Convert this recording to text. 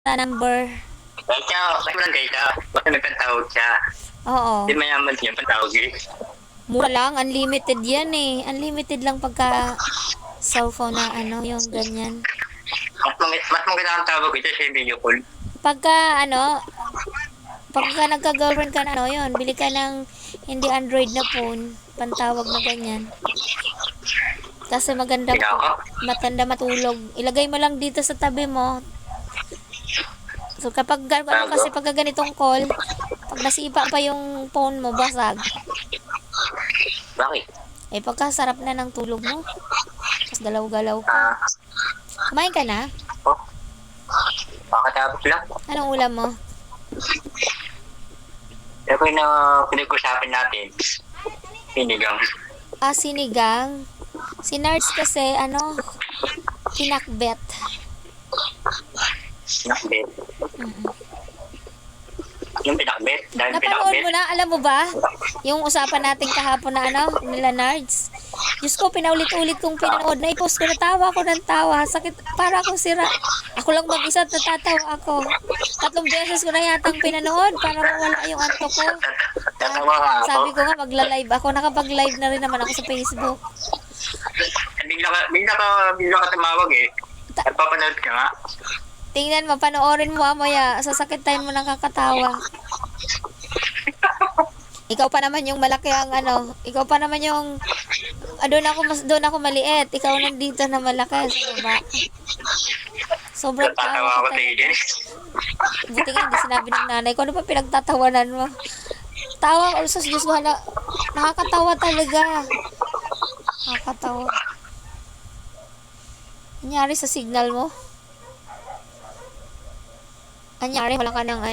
sa number. Kaya may walang data. Basta may pantawag siya. Oo. Hindi mayaman siya pantawag eh. Mura lang, unlimited yan eh. Unlimited lang pagka cellphone na yung ganyan. Mas maganda ang tawag ito sa video call. Pagka nagka-girlfriend ka na yun, bili ka ng hindi Android na phone, pantawag na ganyan. Kasi maganda matanda matulog. Ilagay mo lang dito sa tabi mo. So kapag kasi pag ganitong call, pag nasipa pa yung phone mo, basag. Bakit? Pagkasarap na ng tulog mo. Tapos galaw-galaw ka. Kumain ka na? Oh. Makatapos lang. Anong ulam mo? Pero yung pinag-usapan natin, sinigang. Sinigang. Si Nards kasi, pinakbet. Pinakbet. Yung pinakbet? Dahil Napanood pinakbet? mo na? Alam mo ba? Yung usapan natin kahapon na nila Nards. Diyos ko, pinaulit-ulit kong pinanood. Na-post ko, natawa ako ng tawa. Sakit, para akong sira. Ako lang mag-isa, natatawa ako. 3 beses ko na yatang pinanood para mawala yung antok ko. Tatawa nga ako. Sabi ko nga, magla-live ako. Nakapag-live na rin naman ako sa Facebook. Bigla ka tumawag eh. Nagpapanood ka nga. Tingnan mo, panoorin mo mamaya. Sasakitin mo ng kakatawa. Ikaw pa naman yung malaki ang ikaw pa naman yung doon ako maliit. Ikaw nandito na malaki sa baba. Sobrang Natatawa ako tayo. Buti nga hindi sinabi ng nanay ko. Ano pa pinagtatawanan mo? Tawa ko sa Diyos ko. Nakakatawa talaga. Nakakatawa. Anyari sa signal mo? Anyari wala ka ng